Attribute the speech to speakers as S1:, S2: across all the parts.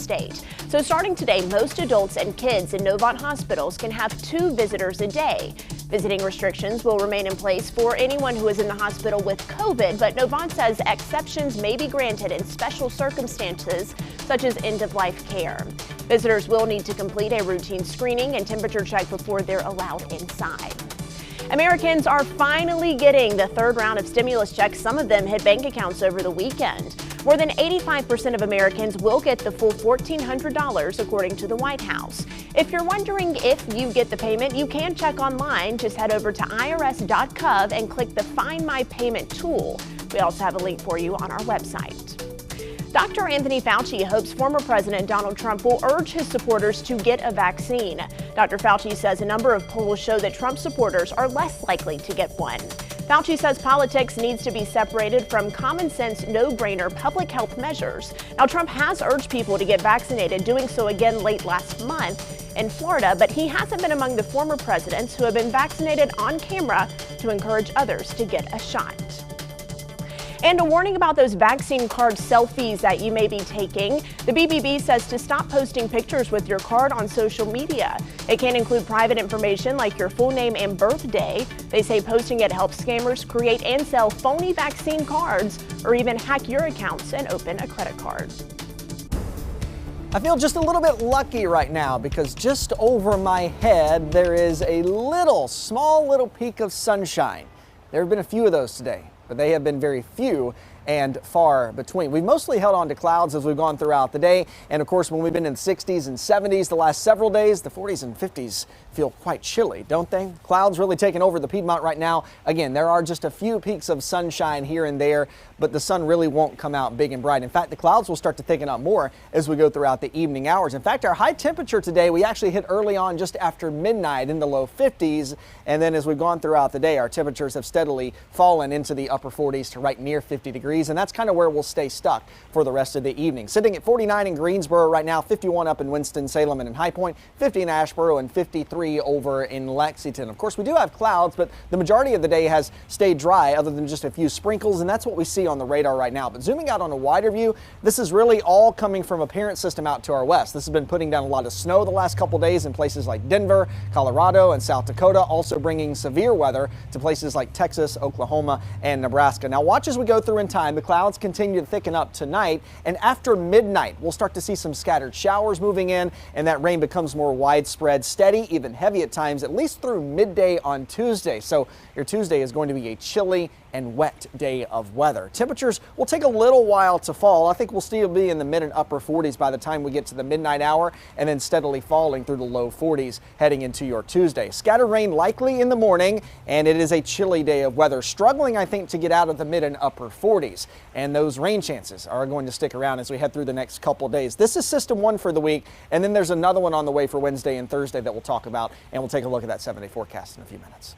S1: state. So starting today, most adults and kids in NOVANT hospitals can have 2 visitors a day. Visiting restrictions will remain in place for anyone who is in the hospital with COVID, but NOVANT says exceptions may be granted in special circumstances, such as end-of-life care. Visitors will need to complete a routine screening and temperature check before they're allowed inside. Americans are finally getting the 3rd round of stimulus checks. Some of them hit bank accounts over the weekend. More than 85% of Americans will get the full $1,400, according to the White House. If you're wondering if you get the payment, you can check online. Just head over to irs.gov and click the Find My Payment tool. We also have a link for you on our website. Dr. Anthony Fauci hopes former President Donald Trump will urge his supporters to get a vaccine. Dr. Fauci says a number of polls show that Trump supporters are less likely to get one. Fauci says politics needs to be separated from common sense, no-brainer public health measures. Now, Trump has urged people to get vaccinated, doing so again late last month in Florida, but he hasn't been among the former presidents who have been vaccinated on camera to encourage others to get a shot. And a warning about those vaccine card selfies that you may be taking. The BBB says to stop posting pictures with your card on social media. It can include private information like your full name and birthday. They say posting it helps scammers create and sell phony vaccine cards or even hack your accounts and open a credit card.
S2: I feel just a little bit lucky right now because just over my head there is a small little peak of sunshine. There have been a few of those today, but they have been very few and far between. We've mostly held on to clouds as we've gone throughout the day. And of course, when we've been in the 60s and 70s the last several days, the 40s and 50s feel quite chilly, don't they? Clouds really taking over the Piedmont right now. Again, there are just a few peaks of sunshine here and there, but the sun really won't come out big and bright. In fact, the clouds will start to thicken up more as we go throughout the evening hours. In fact, our high temperature today, we actually hit early on just after midnight in the low 50s. And then as we've gone throughout the day, our temperatures have steadily fallen into the upper 40s to right near 50 degrees. And that's kind of where we'll stay stuck for the rest of the evening. Sitting at 49 in Greensboro right now, 51 up in Winston-Salem and in High Point, 50 in Asheboro, and 53 over in Lexington. Of course, we do have clouds, but the majority of the day has stayed dry other than just a few sprinkles, and that's what we see on the radar right now. But zooming out on a wider view, this is really all coming from a parent system out to our west. This has been putting down a lot of snow the last couple days in places like Denver, Colorado, and South Dakota, also bringing severe weather to places like Texas, Oklahoma, and Nebraska. Now watch as we go through in time. The clouds continue to thicken up tonight, and after midnight, we'll start to see some scattered showers moving in, and that rain becomes more widespread, steady, even heavy at times, at least through midday on Tuesday. So your Tuesday is going to be a chilly and wet day of weather. Temperatures will take a little while to fall. I think we'll still be in the mid and upper 40s by the time we get to the midnight hour, and then steadily falling through the low 40s heading into your Tuesday. Scattered rain likely in the morning, and it is a chilly day of weather. Struggling, I think, to get out of the mid and upper 40s. And those rain chances are going to stick around as we head through the next couple of days. This is system 1 for the week, and then there's another one on the way for Wednesday and Thursday that we'll talk about, and we'll take a look at that 7-day forecast in a few minutes.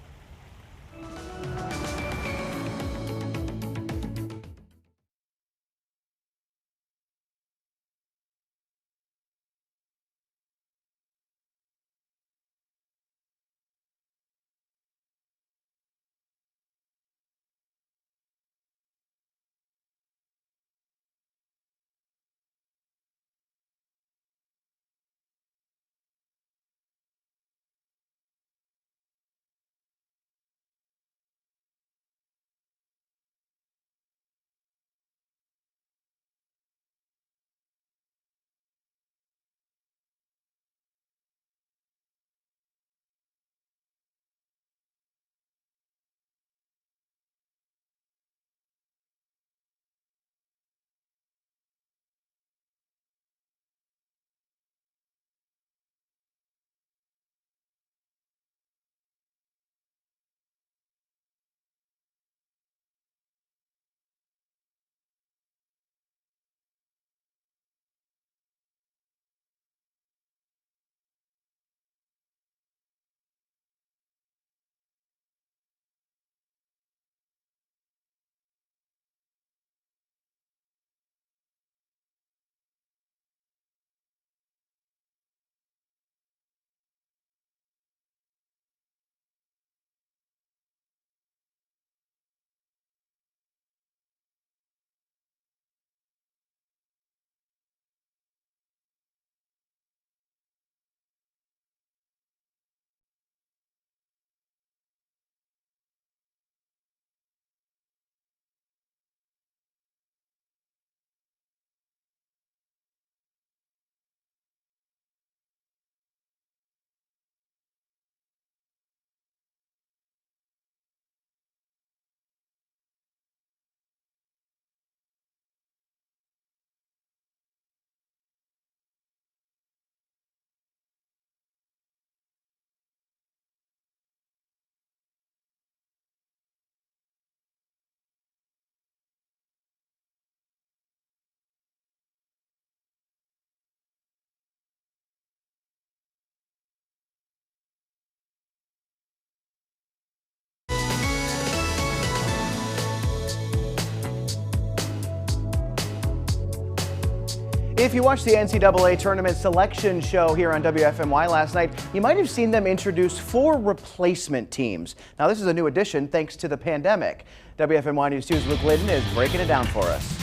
S3: If you watched the NCAA tournament selection show here on WFMY last night, you might have seen them introduce 4 replacement teams. Now, this is a new addition thanks to the pandemic. WFMY News 2's Luke Liddon is breaking it down for us.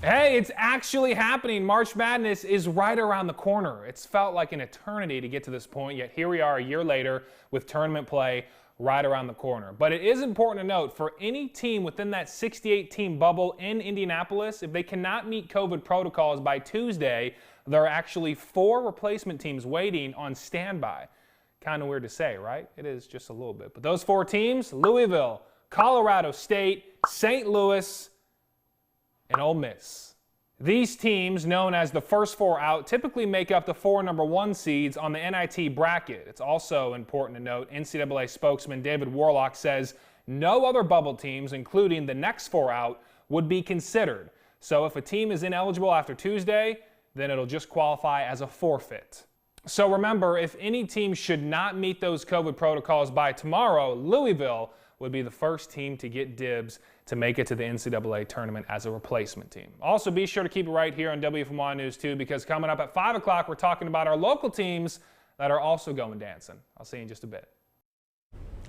S4: Hey, it's actually happening. March Madness is right around the corner. It's felt like an eternity to get to this point, yet here we are a year later with tournament play right around the corner. But it is important to note, for any team within that 68-team bubble in Indianapolis, if they cannot meet COVID protocols by Tuesday, there are actually 4 replacement teams waiting on standby. Kind of weird to say, right? It is just a little bit. But those 4 teams: Louisville, Colorado State, St. Louis, and Ole Miss. These teams, known as the first 4 out, typically make up the 4 number 1 seeds on the NIT bracket. It's also important to note, NCAA spokesman David Warlock says no other bubble teams, including the next 4 out, would be considered. So if a team is ineligible after Tuesday, then it'll just qualify as a forfeit. So remember, if any team should not meet those COVID protocols by tomorrow, Louisville would be the first team to get dibs to make it to the NCAA tournament as a replacement team. Also, be sure to keep it right here on WFMY News 2, because coming up at 5 o'clock, we're talking about our local teams that are also going dancing. I'll see you in just a bit.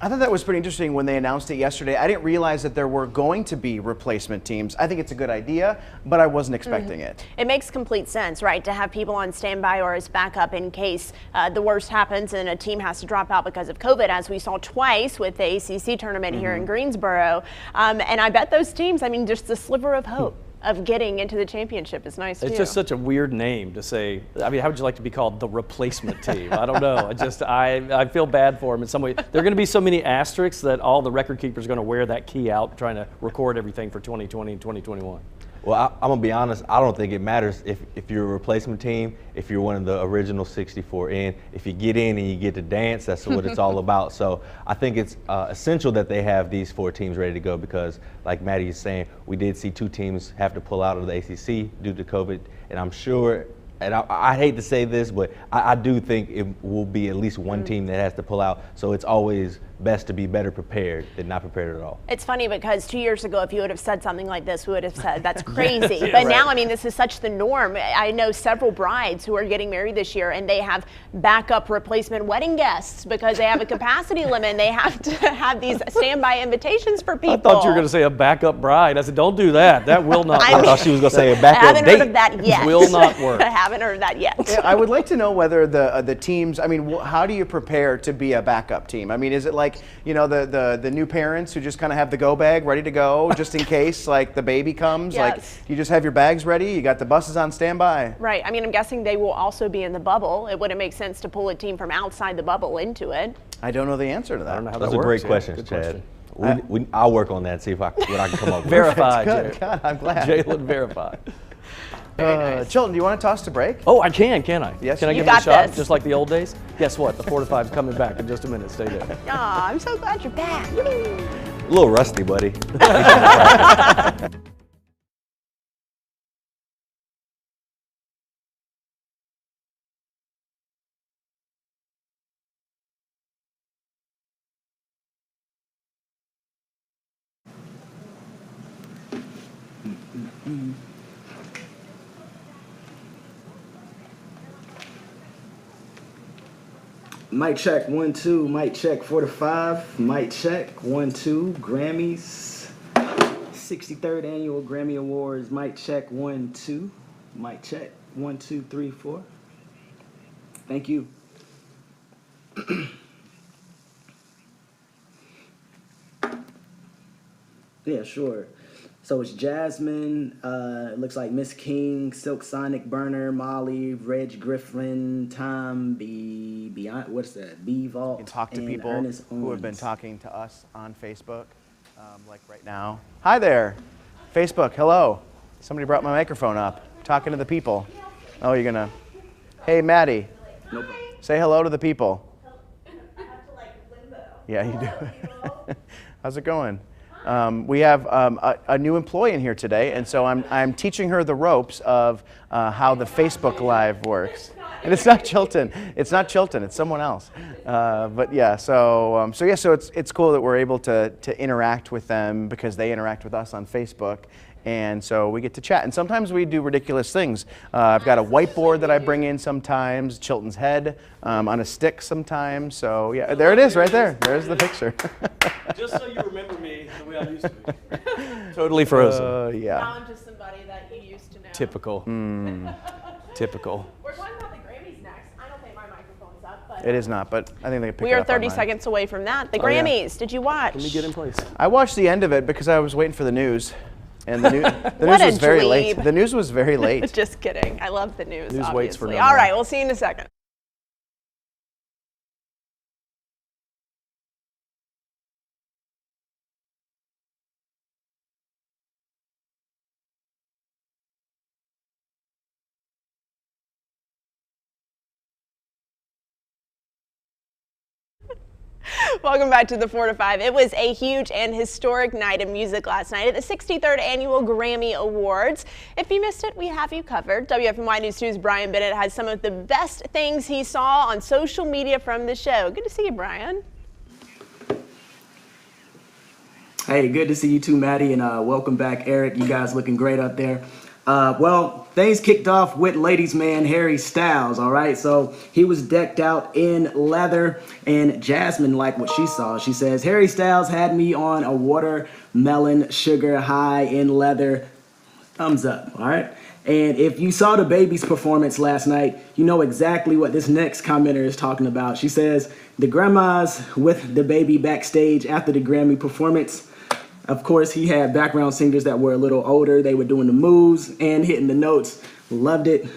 S3: I thought that was pretty interesting when they announced it yesterday. I didn't realize that there were going to be replacement teams. I think it's a good idea, but I wasn't expecting it.
S1: It makes complete sense, right, to have people on standby or as backup in case the worst happens and a team has to drop out because of COVID, as we saw twice with the ACC tournament here in Greensboro. And I bet those teams, I mean, just the sliver of hope of getting into the championship is nice, too.
S5: It's just such a weird name to say. I mean, how would you like to be called the replacement team? I don't know. I feel bad for them in some way. There are going to be so many asterisks that all the record keepers are going to wear that key out trying to record everything for 2020 and 2021.
S6: Well, I'm going to be honest, I don't think it matters if you're a replacement team, if you're one of the original 64 in. If you get in and you get to dance, that's what it's all about. So I think it's essential that they have these 4 teams ready to go, because, like Maddie is saying, we did see 2 teams have to pull out of the ACC due to COVID, and I'm sure, and I hate to say this, but I do think it will be at least one team that has to pull out. So it's always best to be better prepared than not prepared at all.
S1: It's funny because 2 years ago, if you would have said something like this, we would have said that's crazy. But now, I mean, this is such the norm. I know several brides who are getting married this year, and they have backup replacement wedding guests because they have a capacity limit, and they have to have these standby invitations for people.
S5: I thought you were going to say a backup bride. I said, don't do that. That will not work.
S6: I thought she was going to say a backup
S1: I haven't
S6: date.
S1: heard of that yet.
S5: Will not work.
S1: I haven't heard of that yet.
S3: Yeah, I would like to know whether the teams, I mean, how do you prepare to be a backup team? I mean, is it like, you know, the new parents who just kind of have the go bag ready to go just in case, like, the baby comes?
S1: Yes.
S3: Like, you just have your bags ready, you got the buses on standby.
S1: Right. I mean, I'm guessing they will also be in the bubble. It wouldn't make sense to pull a team from outside the bubble into it.
S3: I don't know the answer to that.
S5: I don't know how
S6: Those
S5: that
S6: are
S5: works.
S6: great questions,
S5: Good
S6: Chad.
S5: question.
S6: I'll work on that and see what I can come up with.
S5: Verified.
S3: Good,
S5: Jalen.
S3: God, I'm glad.
S5: Jalen verified.
S3: Chilton, do you want to toss to break?
S5: Oh, I can I?
S3: Yes,
S5: can I
S3: you
S5: give it a
S1: got
S5: shot,
S1: this.
S5: just like the old days? Guess what? The 4 to 5 is coming back in just a minute. Stay there.
S1: Aw, I'm so glad you're back.
S6: A little rusty, buddy.
S7: Mic check 1 2. Mic check 4 to 5. Mic check 1 2. Grammys. 63rd annual Grammy Awards. Mic check 1 2. Mic check 1 2 3 4. Thank you. Yeah, sure. So it's Jasmine, it looks like Miss King, Silk Sonic Burner, Molly, Reg Griffin, Tom, Beyond, what's that? B Vault.
S3: You can talk to
S7: and
S3: people
S7: Ernest
S3: who have been
S7: Owens.
S3: talking to us on Facebook, like right now. Hi there, Facebook, hello. Somebody brought my microphone up, talking to the people. Oh, you're gonna, hey Maddie,
S7: No problem.
S3: say hello to the people. Yeah, you do. How's it going? We have a new employee in here today, and so I'm teaching her the ropes of how the Facebook Live works. And it's not Chilton. It's not Chilton. It's someone else. But yeah, so it's cool that we're able to interact with them because they interact with us on Facebook. And so we get to chat. And sometimes we do ridiculous things. I've got a whiteboard that I bring in sometimes, Chilton's head on a stick sometimes. So yeah, there it is right there. There's the picture.
S5: Just so you remember me the way I used to be. Totally frozen.
S3: Yeah.
S1: Now I'm just somebody that you used to know.
S5: Typical. Typical.
S1: We're talking about the Grammys next. I don't think my microphone's up, but
S3: It is not, but I think they can pick
S1: we
S3: it
S1: are
S3: up on
S1: 30
S3: mine.
S1: seconds away from that. The
S3: Oh, yeah.
S1: Grammys. Did you watch?
S5: Let me get in place.
S3: I watched the end of it because I was waiting for the news. And the news
S1: What a
S3: was very late.
S1: dweeb.
S3: The news was very late.
S1: Just kidding. I love the news.
S5: News waits for
S1: obviously.
S5: no
S1: All
S5: one.
S1: right, we'll see you in a second. Welcome back to the 4 to 5. It was a huge and historic night of music last night at the 63rd Annual Grammy Awards. If you missed it, we have you covered. WFMY News 2's Brian Bennett has some of the best things he saw on social media from the show. Good to see you, Brian.
S7: Hey, good to see you too, Maddie, and welcome back, Eric. You guys looking great up there. Well, things kicked off with ladies' man Harry Styles, all right? So he was decked out in leather, and Jasmine liked what she saw. She says, Harry Styles had me on a watermelon sugar high in leather. Thumbs up, all right? And if you saw the baby's performance last night, you know exactly what this next commenter is talking about. She says, the grandmas with the baby backstage after the Grammy performance. Of course, he had background singers that were a little older. They were doing the moves and hitting the notes. Loved it.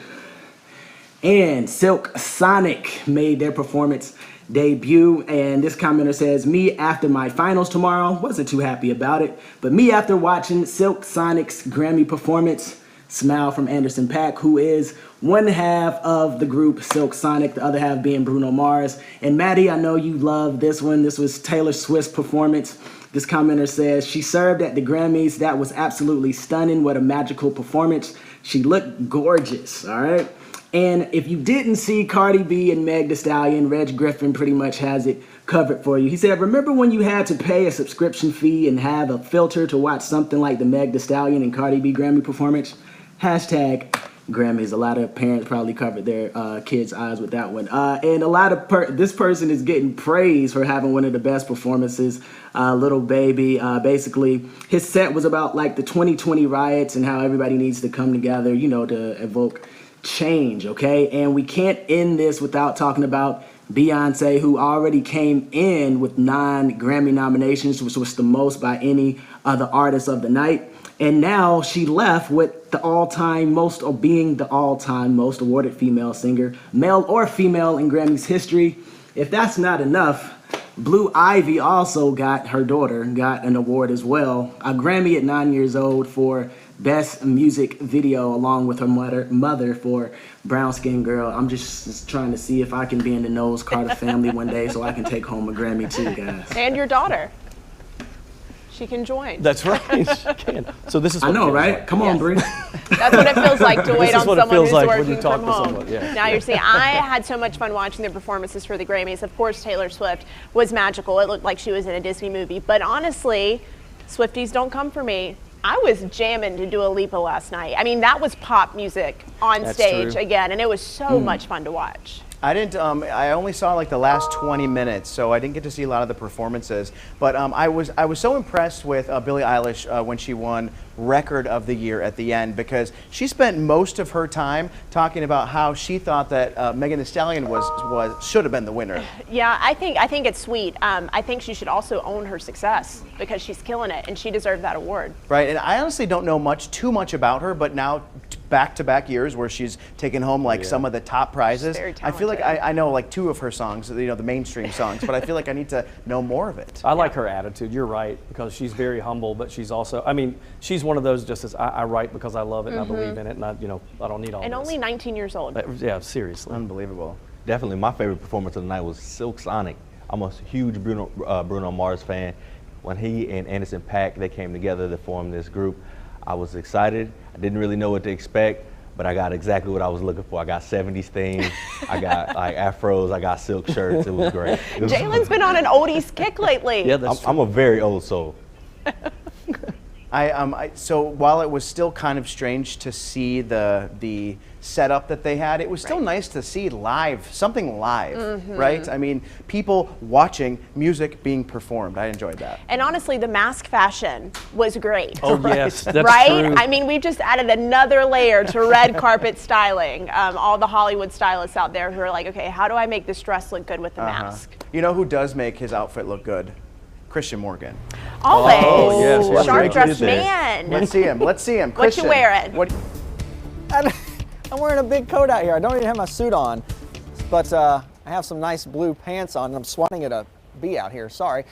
S7: And Silk Sonic made their performance debut. And this commenter says, me after my finals tomorrow, wasn't too happy about it. But me after watching Silk Sonic's Grammy performance, smile from Anderson .Paak, who is one half of the group Silk Sonic, the other half being Bruno Mars. And Maddie, I know you love this one. This was Taylor Swift's performance. This commenter says, she served at the Grammys. That was absolutely stunning. What a magical performance. She looked gorgeous, all right? And if you didn't see Cardi B and Meg Thee Stallion, Reg Griffin pretty much has it covered for you. He said, remember when you had to pay a subscription fee and have a filter to watch something like the Meg Thee Stallion and Cardi B Grammy performance? Hashtag Grammys. A lot of parents probably covered their kids' eyes with that one. And a lot of this person is getting praise for having one of the best performances. Little Baby. Basically, his set was about like the 2020 riots and how everybody needs to come together, you know, to evoke change, okay? And we can't end this without talking about Beyonce, who already came in with 9 Grammy nominations, which was the most by any other artist of the night. And now she left with the all-time most, or being the all-time most awarded female singer, male or female, in Grammy's history. If that's not enough, Blue Ivy also got an award as well. A Grammy at 9 years old for Best Music Video, along with her mother for Brown Skin Girl. I'm just trying to see if I can be in the Knowles Carter family one day so I can take home a Grammy too, guys.
S1: And your daughter. She can join.
S5: That's right. She can. So this is what
S7: I know,
S5: it feels
S7: right?
S5: like.
S7: Come on, Bree.
S1: That's what it feels like to wait
S5: This
S1: on
S5: is what it
S1: someone
S5: feels
S1: who's
S5: like when
S1: working
S5: you talk
S1: from
S5: to
S1: home.
S5: someone, yeah.
S1: Now you're seeing, I had so much fun watching the performances for the Grammys. Of course, Taylor Swift was magical. It looked like she was in a Disney movie. But honestly, Swifties don't come for me. I was jamming to Dua Lipa last night. I mean, that was pop music on
S5: That's
S1: stage
S5: true.
S1: again, and it was so much fun to watch.
S3: I didn't. I only saw like the last 20 minutes, so I didn't get to see a lot of the performances. But I was so impressed with Billie Eilish when she won Record of the Year at the end, because she spent most of her time talking about how she thought that Megan Thee Stallion should have been the winner.
S1: Yeah, I think it's sweet. I think she should also own her success because she's killing it, and she deserved that award.
S3: Right, and I honestly don't know too much about her, but now back-to-back years where she's taken home like some of the top prizes.
S1: Very
S3: I feel like
S1: talented.
S3: I know like 2 of her songs, you know, the mainstream songs, but I feel like I need to know more of it.
S5: I like her attitude. You're right, because she's very humble, but she's also, I mean, she's one of those just as I write because I love it and I believe in it, and I don't need all
S1: And
S5: this.
S1: only 19 years old.
S5: Yeah, seriously.
S3: Unbelievable.
S6: Definitely my favorite performance of the night was Silk Sonic. I'm a huge Bruno Mars fan. When he and Anderson .Paak, they came together to form this group, I was excited. I didn't really know what to expect, but I got exactly what I was looking for. I got 70s themes, I got like afros, I got silk shirts. It was great.
S1: Jalen's been on an oldies kick lately.
S5: Yeah, that's
S6: I'm a very old soul.
S3: So while it was still kind of strange to see the setup that they had, it was still nice to see something live, right? I mean, people watching music being performed. I enjoyed that.
S1: And honestly, the mask fashion was great.
S5: Oh, yes, that's
S1: right?
S5: true.
S1: I mean, we've just added another layer to red carpet styling. All the Hollywood stylists out there who are like, okay, how do I make this dress look good with the mask?
S3: You know who does make his outfit look good? Christian Morgan.
S1: Always.
S5: Oh, yes.
S1: Sharp
S5: Yes,
S1: dressed
S5: he is.
S1: man.
S3: Let's see him. Let's see him.
S1: What you
S3: Christian,
S1: wearing?
S2: I'm wearing a big coat out here. I don't even have my suit on, but I have some nice blue pants on, and I'm swatting at a bee out here. Sorry.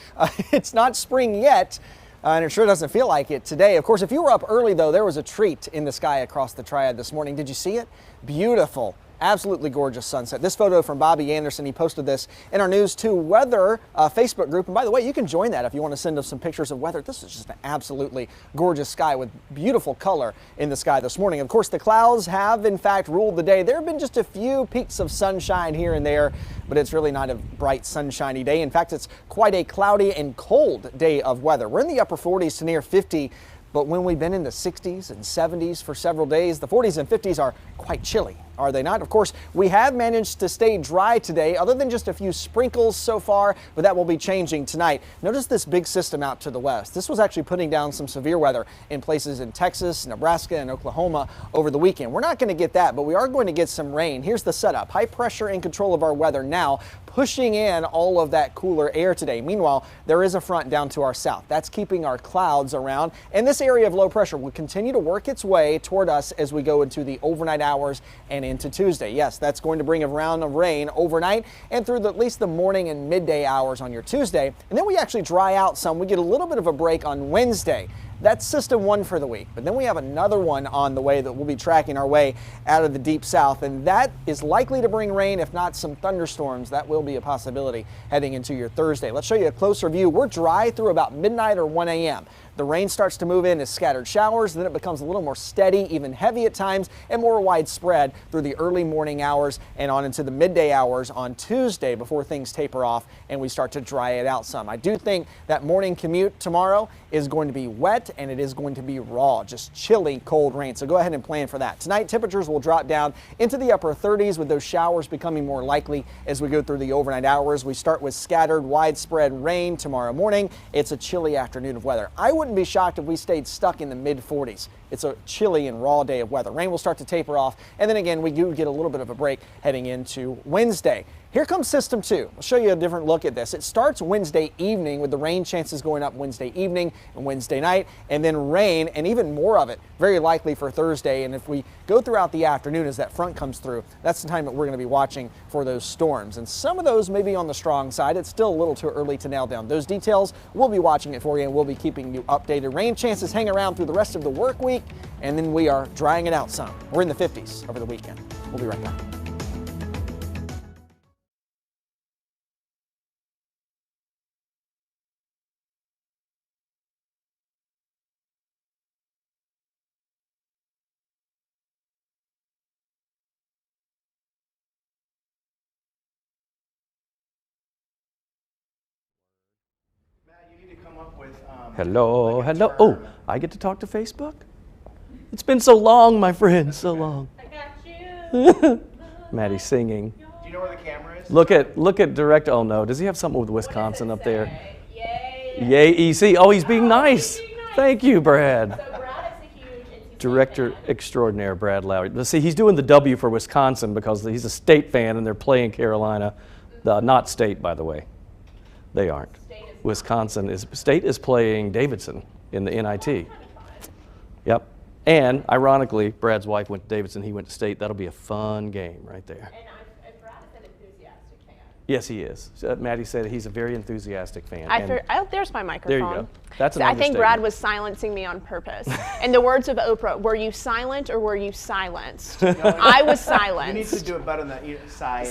S2: It's not spring yet, and it sure doesn't feel like it today. Of course, if you were up early, though, there was a treat in the sky across the Triad this morning. Did you see it? Beautiful. Absolutely gorgeous sunset. This photo from Bobby Anderson, he posted this in our News 2 Weather Facebook group. And by the way, you can join that if you want to send us some pictures of weather. This is just an absolutely gorgeous sky with beautiful color in the sky this morning. Of course, the clouds have in fact ruled the day. There have been just a few peaks of sunshine here and there, but it's really not a bright sunshiny day. In fact, it's quite a cloudy and cold day of weather. We're in the upper 40s to near 50. But when we've been in the 60s and 70s for several days, the 40s and 50s are quite chilly, are they not? Of course, we have managed to stay dry today, other than just a few sprinkles so far, but that will be changing tonight. Notice this big system out to the west. This was actually putting down some severe weather in places in Texas, Nebraska, and Oklahoma over the weekend. We're not going to get that, but we are going to get some rain. Here's the setup. High pressure in control of our weather now, pushing in all of that cooler air today. Meanwhile, there is a front down to our south. That's keeping our clouds around, and this area of low pressure will continue to work its way toward us as we go into the overnight hours and into Tuesday. Yes, that's going to bring a round of rain overnight and through at least the morning and midday hours on your Tuesday. And then we actually dry out some. We get a little bit of a break on Wednesday. That's system one for the week, but then we have another one on the way that we'll be tracking our way out of the deep south, and that is likely to bring rain, if not some thunderstorms. That will be a possibility heading into your Thursday. Let's show you a closer view. We're dry through about midnight or 1 a.m. The rain starts to move in as scattered showers, then it becomes a little more steady, even heavy at times, and more widespread through the early morning hours and on into the midday hours on Tuesday before things taper off and we start to dry it out some. I do think that morning commute tomorrow is going to be wet and it is going to be raw, just chilly, cold rain. So go ahead and plan for that. Tonight, temperatures will drop down into the upper 30s with those showers becoming more likely as we go through the overnight hours. We start with scattered, widespread rain tomorrow morning. It's a chilly afternoon of weather. I wouldn't be shocked if we stayed stuck in the mid 40s. It's a chilly and raw day of weather. Rain will start to taper off, and then again, we do get a little bit of a break heading into Wednesday. Here comes system two. I'll show you a different look at this. It starts Wednesday evening with the rain chances going up Wednesday evening and Wednesday night, and then rain and even more of it very likely for Thursday. And if we go throughout the afternoon as that front comes through, that's the time that we're going to be watching for those storms. And some of those may be on the strong side. It's still a little too early to nail down those details. We'll be watching it for you and we'll be keeping you updated. Rain chances hang around through the rest of the work week, and then we are drying it out some. We're in the 50s over the weekend. We'll be right back.
S5: Hello, hello. Oh, I get to talk to Facebook? It's been so long, my friend, so long.
S1: I got you.
S5: Maddie's singing.
S3: Do you know where the camera is?
S5: Look at direct. Oh no, does he have something with Wisconsin up there?
S1: Yay.
S5: Yay, EC. Oh, he's being nice. Thank you, Brad.
S1: So Brad is a huge NCAA
S5: Director
S1: fan.
S5: extraordinaire, Brad Lowry. Let's see, he's doing the W for Wisconsin because he's a state fan and they're playing Carolina. Not state, by the way. They aren't. State is playing Davidson in the NIT. Yep. And ironically, Brad's wife went to Davidson, he went to State. That'll be a fun game right there.
S1: And Brad is an enthusiastic fan.
S5: Yes, he is. Maddie said he's a very enthusiastic fan.
S1: There's my microphone.
S5: There you go. That's an
S1: I think Brad
S5: understatement.
S1: was silencing me on purpose. In the words of Oprah, were you silent or were you silenced? I was silenced.
S3: You need to do it better than that.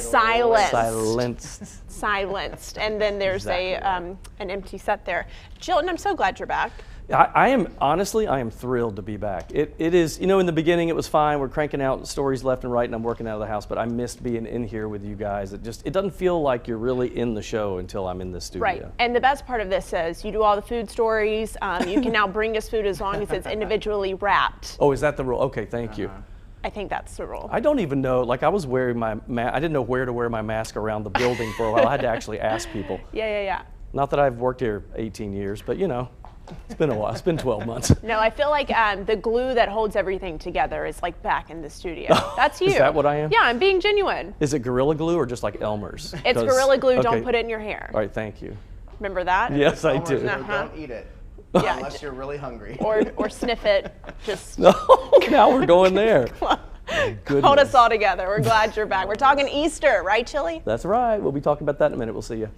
S1: Silenced. And then there's an empty set there. Jill, and I'm so glad you're back.
S5: I am, honestly, I am thrilled to be back. It is, you know, in the beginning it was fine. We're cranking out stories left and right and I'm working out of the house, but I missed being in here with you guys. It doesn't feel like you're really in the show until I'm in the studio.
S1: Right, and the best part of this is you do all the food stories. You can now bring us food as long as it's individually wrapped.
S5: Oh, is that the rule? Okay, thank you.
S1: I think that's the rule.
S5: I don't even know, like I was wearing my I didn't know where to wear my mask around the building for a while. I had to actually ask people.
S1: Yeah.
S5: Not that I've worked here 18 years, but you know, it's been a while. It's been 12 months.
S1: No, I feel like the glue that holds everything together is like back in the studio. That's you.
S5: Is that what I am?
S1: Yeah, I'm being genuine.
S5: Is it Gorilla Glue or just like Elmer's?
S1: It's Gorilla Glue,
S5: okay.
S1: Don't put it in your hair.
S5: All right, thank you.
S1: Remember that?
S5: Yes, I
S3: Elmer's
S5: do.
S3: glue, Don't eat it
S1: Yeah,
S3: unless you're really hungry.
S1: or sniff it. Just
S5: No, now we're going there.
S1: hold us all together. We're glad you're back. We're talking Easter, right, Chili?
S5: That's right. We'll be talking about that in a minute. We'll see you.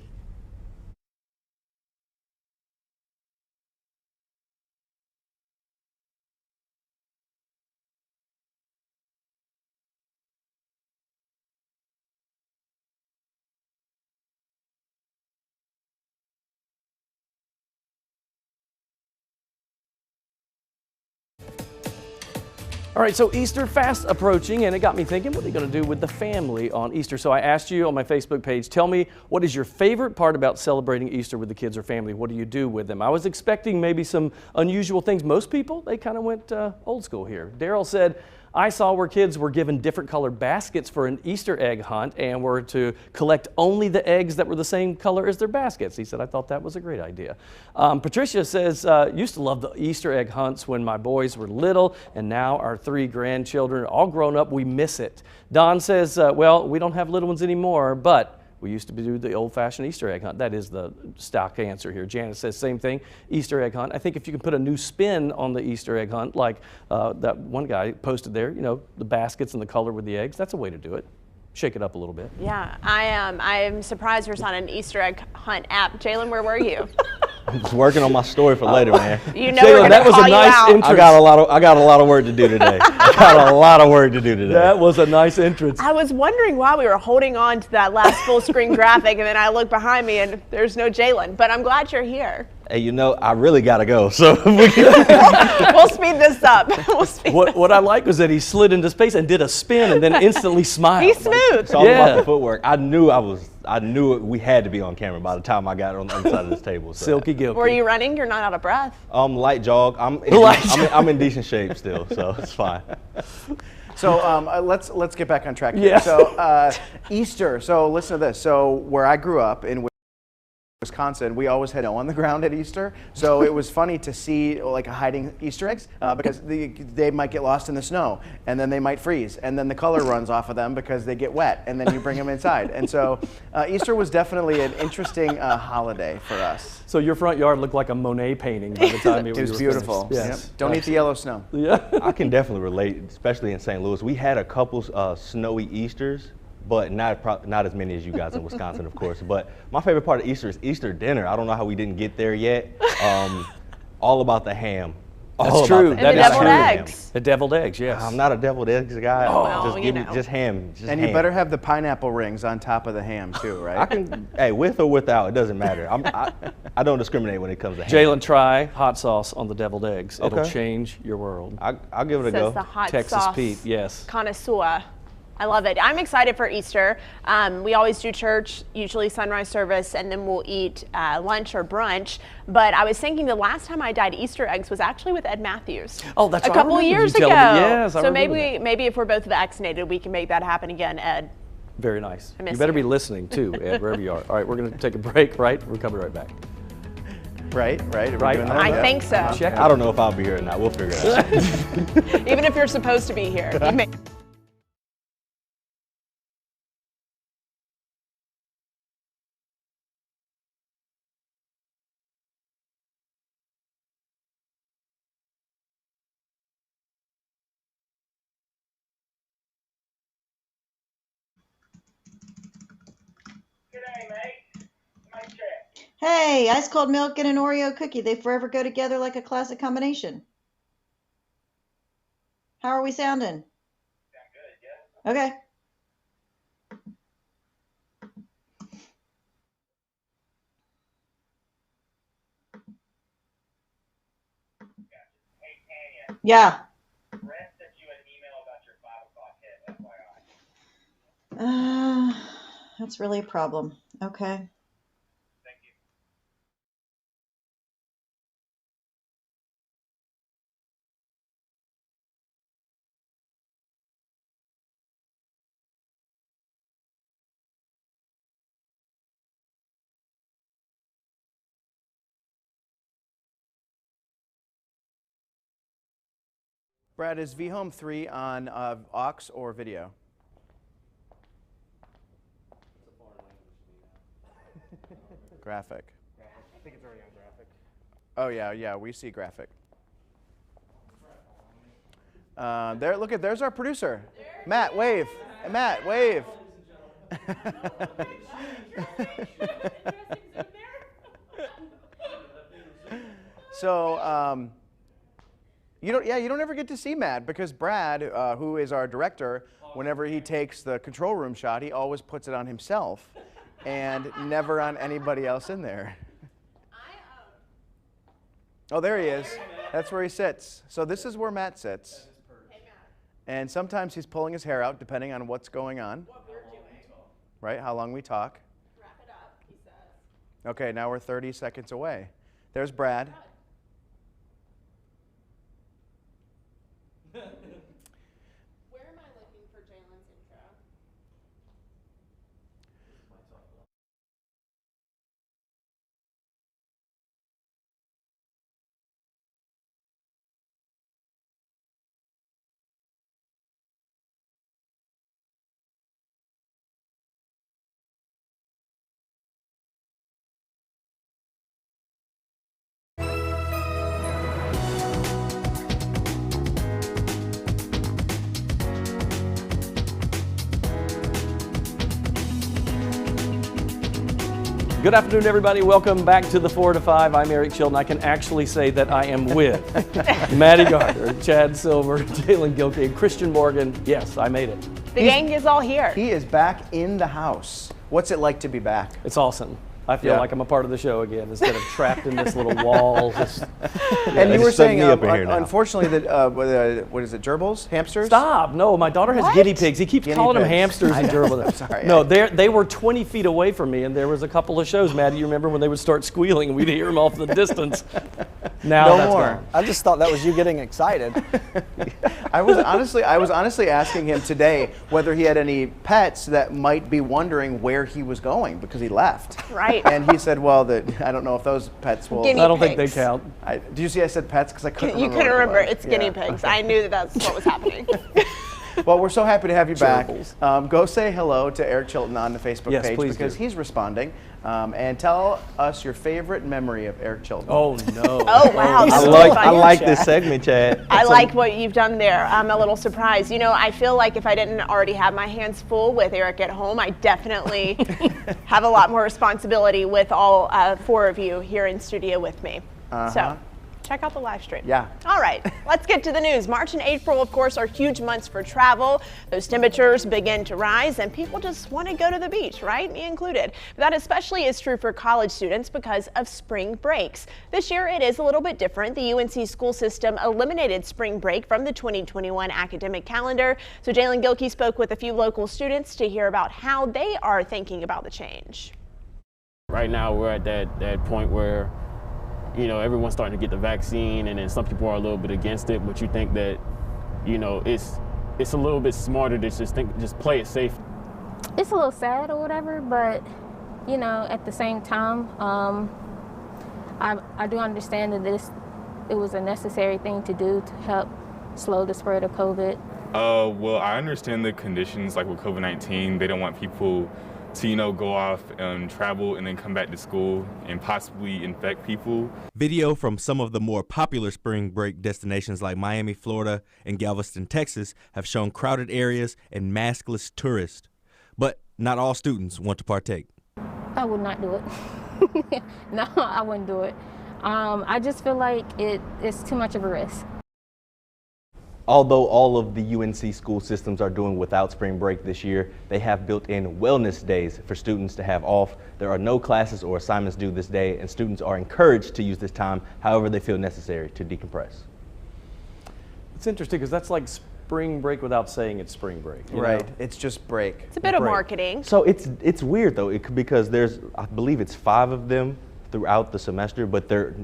S5: All right, so Easter fast approaching, and it got me thinking, what are you going to do with the family on Easter? So I asked you on my Facebook page, tell me what is your favorite part about celebrating Easter with the kids or family? What do you do with them? I was expecting maybe some unusual things. Most people, they kind of went old school here. Daryl said, I saw where kids were given different colored baskets for an Easter egg hunt and were to collect only the eggs that were the same color as their baskets. He said, I thought that was a great idea. Patricia says, used to love the Easter egg hunts when my boys were little, and now our 3 grandchildren are all grown up. We miss it. Don says, well, we don't have little ones anymore, but we used to do the old-fashioned Easter egg hunt. That is the stock answer here. Janice says same thing, Easter egg hunt. I think if you can put a new spin on the Easter egg hunt, like that one guy posted there, you know, the baskets and the color with the eggs, that's a way to do it. Shake it up a little bit.
S1: Yeah, I am surprised there's not an Easter egg hunt app. Jalen, where were you?
S6: I'm just working on my story for later, man.
S1: You know we're
S5: Jalen,
S1: gonna
S5: that was
S1: call
S5: a
S1: you
S5: nice
S1: out.
S5: entrance.
S6: I got a lot of work to do today.
S5: That was a nice entrance.
S1: I was wondering why we were holding on to that last full screen graphic, and then I look behind me and there's no Jalen. But I'm glad you're here.
S6: Hey, you know, I really gotta go, so
S1: We'll speed this up.
S5: What I like was that he slid into space and did a spin and then instantly smiled.
S1: He's smooth.
S6: it's all about the footwork. I knew we had to be on camera by the time I got on the other side of this table. So.
S5: Silky Gilky.
S1: Were you running? You're not out of breath.
S6: Light jog. I'm in decent shape still, so it's fine.
S3: So let's get back on track here.
S5: Yeah.
S3: So Easter. So listen to this. So where I grew up in Wisconsin, we always had snow on the ground at Easter, so it was funny to see like hiding Easter eggs because they might get lost in the snow, and then they might freeze, and then the color runs off of them because they get wet, and then you bring them inside. And so Easter was definitely an interesting holiday for us.
S5: So your front yard looked like a Monet painting by the time
S3: It was beautiful.
S5: Yes.
S3: Yep. Don't eat the yellow snow.
S5: Yeah.
S6: I can definitely relate, especially in St. Louis. We had a couple snowy Easters, but not as many as you guys in Wisconsin, of course. But my favorite part of Easter is Easter dinner. I don't know how we didn't get there yet. All about the ham.
S5: That's true.
S1: And the deviled eggs.
S5: The deviled eggs, yes.
S6: I'm not a deviled eggs guy.
S1: well,
S6: just
S1: you
S6: give me
S1: know.
S6: just ham. Just
S3: And
S6: ham.
S3: you better have the pineapple rings on top of the ham too, right?
S6: I can, hey, with or without, it doesn't matter. I don't discriminate when it comes to ham.
S5: Jalen, try hot sauce on the deviled eggs. It'll
S6: Okay.
S5: change your world.
S6: I'll give it a
S1: Says
S6: go.
S1: the hot
S5: Texas
S1: sauce
S5: Pete, yes.
S1: connoisseur. I love it. I'm excited for Easter. We always do church, usually sunrise service, and then we'll eat lunch or brunch. But I was thinking the last time I dyed Easter eggs was actually with Ed Matthews.
S5: Oh, that's
S1: a
S5: right. I
S1: couple
S5: remember
S1: years
S5: you
S1: ago.
S5: telling me. Yes, I
S1: so
S5: remember
S1: maybe if we're both vaccinated, we can make that happen again, Ed.
S5: Very nice.
S1: miss
S5: You better
S1: you.
S5: be listening too, Ed, wherever you are. All right, we're going to take a break, right? We're coming right back.
S3: Right. Are we
S5: Right.
S3: doing that?
S1: I
S3: Yeah.
S1: think so.
S5: Check
S6: I don't know if I'll be here or not. We'll figure it out.
S1: Even if you're supposed to be here. You may-
S8: Hey, ice cold milk and an Oreo cookie. They forever go together like a classic combination. How are we sounding? Okay. Yeah.
S9: Brett sent you an email about your 5 o'clock hit, FYI.
S8: That's really a problem. Okay.
S9: Thank you.
S3: Brad, is vHome 3 on aux or video? Graphic.
S4: I think it's already on graphic.
S3: Oh yeah, we see graphic. There, look at, there's our producer. Matt, wave. Matt, wave. So, you don't ever get to see Matt because Brad, who is our director, whenever he takes the control room shot, he always puts it on himself and never on anybody else in there. Oh, there he is. That's where he sits. So this is where Matt sits. And sometimes he's pulling his hair out depending on what's going on. What we're doing. Right, how long we talk.
S1: Wrap it up, he says.
S3: Okay, now we're 30 seconds away. There's Brad.
S1: Where am I looking for Jalen's intro?
S5: Good afternoon, everybody. Welcome back to the 4 to 5. I'm Eric Chilton. I can actually say that I am with Maddie Gardner, Chad Silver, Jalen Gilkey, and Christian Morgan. Yes, I made it.
S1: The gang is all here.
S3: He is back in the house. What's it like to be back?
S5: It's awesome. I feel like I'm a part of the show again instead of trapped in this little wall.
S3: And you were saying,
S6: unfortunately,
S3: that what is it, gerbils, hamsters?
S5: Stop! No, my daughter has guinea pigs. He keeps calling them hamsters and gerbils.
S3: Sorry.
S5: No, they were 20 feet away from me, and there was a couple of shows, Maddie, you remember when they would start squealing and we'd hear them off the distance. Now
S3: no
S5: that's
S3: more.
S5: gone.
S2: I just thought that was you getting excited.
S3: I was honestly asking him today whether he had any pets that might be wondering where he was going because he left.
S1: Right.
S3: And he said, well, I don't know if those pets will.
S1: Guinea
S5: I don't think
S1: pigs.
S5: they count.
S3: Do you see I said pets because I couldn't remember.
S1: You couldn't
S3: what it
S1: remember.
S3: was.
S1: It's guinea pigs. I knew that's what was happening.
S3: Well, we're so happy to have you back.
S5: Gerbils.
S3: Go say hello to Eric Chilton on the Facebook
S5: Yes,
S3: page
S5: please
S3: because
S5: do.
S3: he's responding. And tell us your favorite memory of Eric Chilton.
S5: Oh, no.
S1: Oh, wow.
S6: I like this segment, Chad.
S1: I like what you've done there. I'm a little surprised. You know, I feel like if I didn't already have my hands full with Eric at home, I definitely have a lot more responsibility with all 4 of you here in studio with me. So check out the live stream.
S3: Yeah.
S1: All right, let's get to the news. March and April, of course, are huge months for travel. Those temperatures begin to rise and people just want to go to the beach, right? Me included. But that especially is true for college students because of spring breaks. This year, it is a little bit different. The UNC school system eliminated spring break from the 2021 academic calendar. So Jalen Gilkey spoke with a few local students to hear about how they are thinking about the change.
S10: Right now, we're at that point where you know, everyone's starting to get the vaccine, and then some people are a little bit against it, but you think that, you know, it's a little bit smarter to just play it safe.
S11: It's a little sad or whatever, but, you know, at the same time, I do understand that it was a necessary thing to do to help slow the spread of COVID.
S12: Well, I understand the conditions, like with COVID-19, they don't want people to, you know, go off and travel and then come back to school and possibly infect people.
S13: Video from some of the more popular spring break destinations like Miami, Florida, and Galveston, Texas have shown crowded areas and maskless tourists. But not all students want to partake.
S11: I would not do it. No, I wouldn't do it. I just feel like it's too much of a risk.
S6: Although all of the UNC school systems are doing without spring break this year, they have built-in wellness days for students to have off. There are no classes or assignments due this day, and students are encouraged to use this time however they feel necessary to decompress.
S5: It's interesting because that's like spring break without saying it's spring break. You
S3: Right.
S5: know?
S3: It's just break.
S1: It's a bit of marketing.
S6: So it's weird though, because there's, I believe it's 5 of them throughout the semester, but they're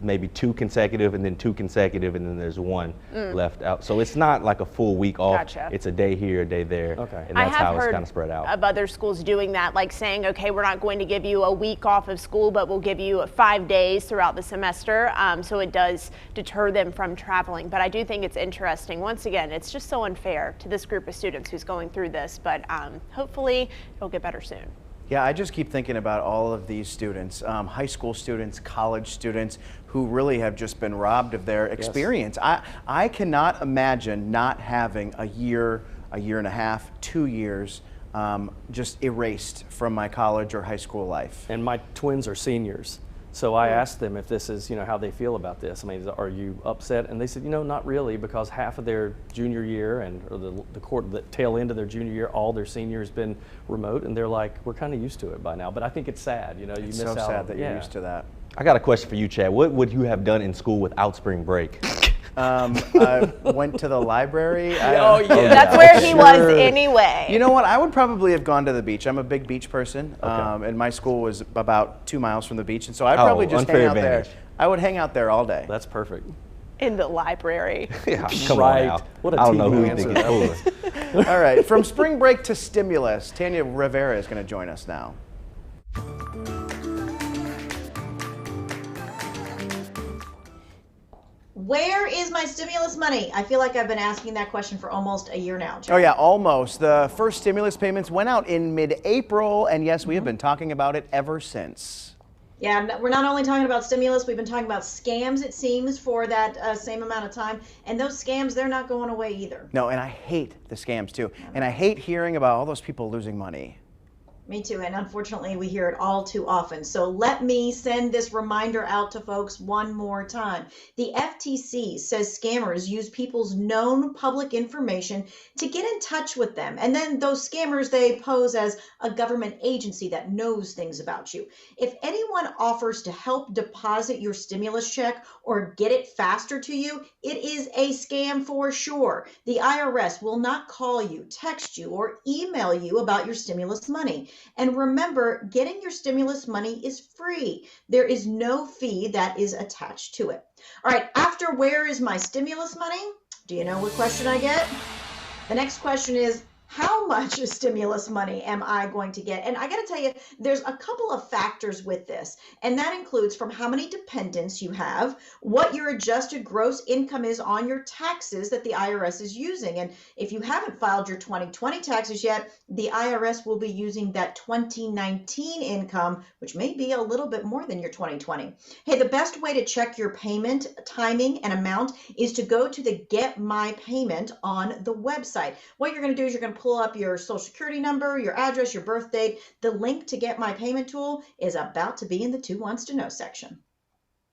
S6: maybe 2 consecutive and then 2 consecutive and then there's 1 left out. So it's not like a full week off.
S1: Gotcha.
S6: It's a day here, a day there.
S5: Okay.
S6: And that's how it's kind of spread out.
S1: Of other schools doing that, like saying, okay, we're not going to give you a week off of school, but we'll give you 5 days throughout the semester. So it does deter them from traveling. But I do think it's interesting. Once again, it's just so unfair to this group of students who's going through this, but hopefully it'll get better soon.
S3: Yeah, I just keep thinking about all of these students, high school students, college students, who really have just been robbed of their experience. I cannot imagine not having a year and a half, 2 years just erased from my college or high school life.
S5: And my twins are seniors. So I asked them if this is, how they feel about this. I mean, are you upset? And they said, not really, because half of their junior year or the tail end of their junior year, all their senior has been remote, and they're like, we're kind of used to it by now. But I think it's sad, you miss out.
S3: It's so sad that you're used to that.
S6: I got a question for you, Chad. What would you have done in school without spring break?
S3: I went to the library.
S1: That's where he was anyway.
S3: You know what? I would probably have gone to the beach. I'm a big beach person, and my school was about 2 miles from the beach, and so I'd probably just hang out there. I would hang out there all day.
S5: That's perfect.
S1: In the library.
S6: Yeah, come on now.
S5: What a
S6: I don't know
S5: team
S6: who you think is cooler.
S3: All right, from spring break to stimulus, Tanya Rivera is going to join us now.
S8: Where is my stimulus money? I feel like I've been asking that question for almost a year now.
S3: Oh yeah, almost. The first stimulus payments went out in mid-April, and yes, we have been talking about it ever since.
S8: Yeah, we're not only talking about stimulus, we've been talking about scams, it seems, for that same amount of time. And those scams, they're not going away either.
S3: No, and I hate the scams too. And I hate hearing about all those people losing money.
S8: Me too, and unfortunately we hear it all too often. So let me send this reminder out to folks one more time. The FTC says scammers use people's known public information to get in touch with them. And then those scammers, they pose as a government agency that knows things about you. If anyone offers to help deposit your stimulus check or get it faster to you, it is a scam for sure. The IRS will not call you, text you, or email you about your stimulus money. And remember, getting your stimulus money is free. There is no fee that is attached to it. All right, after where is my stimulus money? Do you know what question I get? The next question is, how much stimulus money am I going to get? And I got to tell you, there's a couple of factors with this, and that includes from how many dependents you have, what your adjusted gross income is on your taxes that the IRS is using. And if you haven't filed your 2020 taxes yet, the IRS will be using that 2019 income, which may be a little bit more than your 2020. Hey, the best way to check your payment timing and amount is to go to the Get My Payment on the website. What you're going to do is you're going to pull up your social security number, your address, your birth date. The link to Get My Payment tool is about to be in the Who Wants to Know section.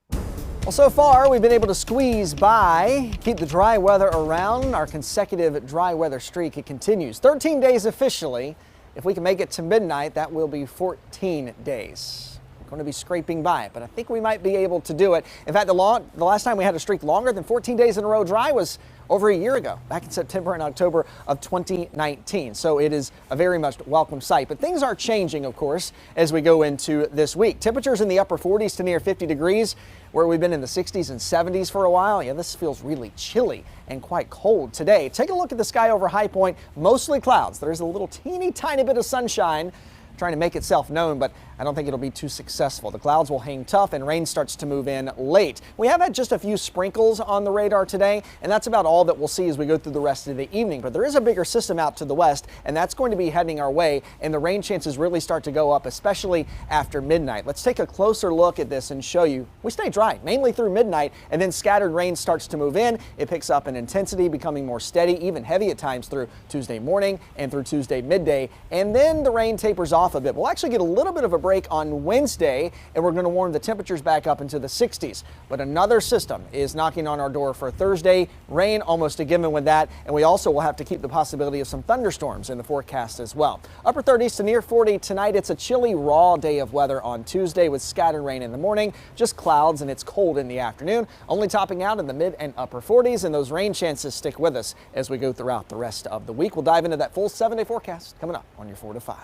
S2: Well, so far we've been able to squeeze by, keep the dry weather around. Our consecutive dry weather streak, it continues. 13 days officially. If we can make it to midnight, that will be 14 days. We're going to be scraping by, but I think we might be able to do it. In fact, the last time we had a streak longer than 14 days in a row dry was over a year ago, back in September and October of 2019. So it is a very much welcome sight. But things are changing, of course, as we go into this week. Temperatures in the upper 40s to near 50 degrees, where we've been in the 60s and 70s for a while. Yeah, this feels really chilly and quite cold today. Take a look at the sky over High Point. Mostly clouds. There's a little teeny tiny bit of sunshine trying to make itself known, but I don't think it'll be too successful. The clouds will hang tough and rain starts to move in late. We have had just a few sprinkles on the radar today, and that's about all that we'll see as we go through the rest of the evening. But there is a bigger system out to the west, and that's going to be heading our way, and the rain chances really start to go up, especially after midnight. Let's take a closer look at this and show you. We stay dry mainly through midnight, and then scattered rain starts to move in. It picks up in intensity, becoming more steady, even heavy at times through Tuesday morning and through Tuesday midday, and then the rain tapers off off a bit. We'll actually get a little bit of a break on Wednesday, and we're going to warm the temperatures back up into the 60s. But another system is knocking on our door for Thursday. Rain almost a given with that, and we also will have to keep the possibility of some thunderstorms in the forecast as well. Upper 30s to near 40 tonight. It's a chilly, raw day of weather on Tuesday with scattered rain in the morning, just clouds, and it's cold in the afternoon, only topping out in the mid and upper 40s, and those rain chances stick with us as we go throughout the rest of the week. We'll dive into that full 7-day forecast coming up on your 4 to 5.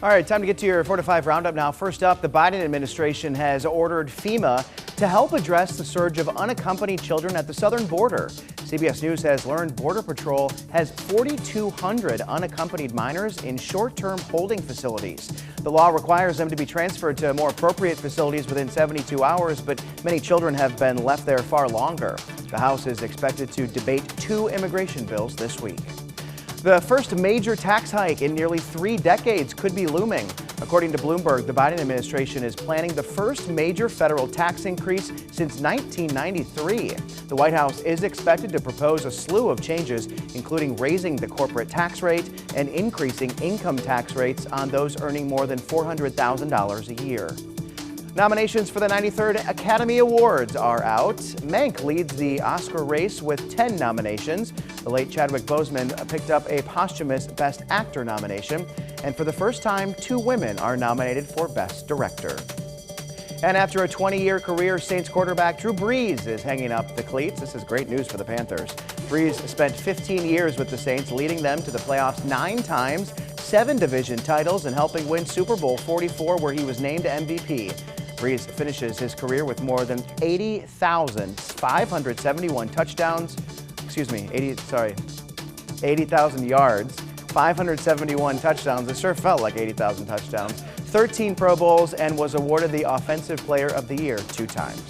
S3: All right, time to get to your 4 to 5 roundup now. First up, the Biden administration has ordered FEMA to help address the surge of unaccompanied children at the southern border. CBS News has learned Border Patrol has 4,200 unaccompanied minors in short-term holding facilities. The law requires them to be transferred to more appropriate facilities within 72 hours, but many children have been left there far longer. The House is expected to debate 2 immigration bills this week. The first major tax hike in nearly 3 decades could be looming. According to Bloomberg, the Biden administration is planning the first major federal tax increase since 1993. The White House is expected to propose a slew of changes, including raising the corporate tax rate and increasing income tax rates on those earning more than $400,000 a year. Nominations for the 93rd Academy Awards are out. Mank leads the Oscar race with 10 nominations. The late Chadwick Boseman picked up a posthumous Best Actor nomination. And for the first time, 2 women are nominated for Best Director. And after a 20-year career, Saints quarterback Drew BREES is hanging up the cleats. This is great news for the Panthers. BREES spent 15 years with the Saints, leading them to the playoffs 9 times, 7 division titles, and helping win Super Bowl 44, where he was named MVP. BREES finishes his career with more than 80,571 touchdowns, 80,000 yards, 571 touchdowns. It sure felt like 80,000 touchdowns, 13 Pro Bowls, and was awarded the Offensive Player of the Year 2 times.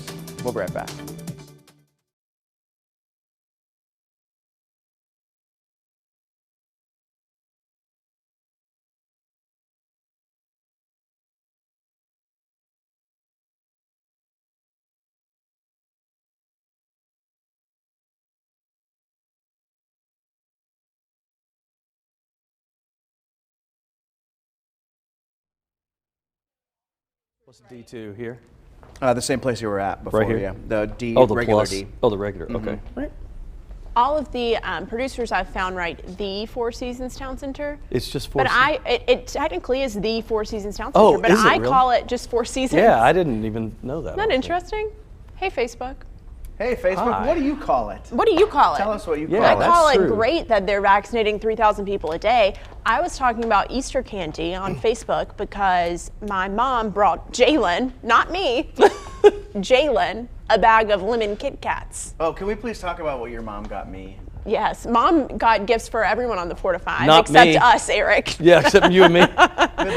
S3: We'll be right back.
S5: What's D2 here?
S3: The same place you were at before,
S5: right here?
S3: yeah. The D,
S5: oh, the
S3: regular
S5: plus.
S3: D.
S5: Oh, the regular, okay. Right.
S1: All of the producers I've found write the Four Seasons Town Center.
S5: It's just Four
S1: But it technically is the Four Seasons Town Center,
S5: Oh,
S1: but
S5: is it
S1: I
S5: really?
S1: call it just Four Seasons.
S5: Yeah, I didn't even know that.
S1: Isn't that interesting? Hey, Facebook.
S3: Hey, Facebook,
S5: Hi.
S3: what do you call it?
S1: What do you call it?
S3: Tell us what you
S5: Yeah,
S3: call it.
S1: I call
S5: that's
S1: it
S5: true.
S1: great that they're vaccinating 3,000 people a day. I was talking about Easter candy on Facebook because my mom brought Jalen, not me, Jalen, a bag of lemon Kit Kats.
S3: Oh, can we please talk about what your mom got me?
S1: Yes, Mom got gifts for everyone on the 4 to 5,
S5: Not
S1: except
S5: me.
S1: us, Eric.
S5: Yeah, except you and me.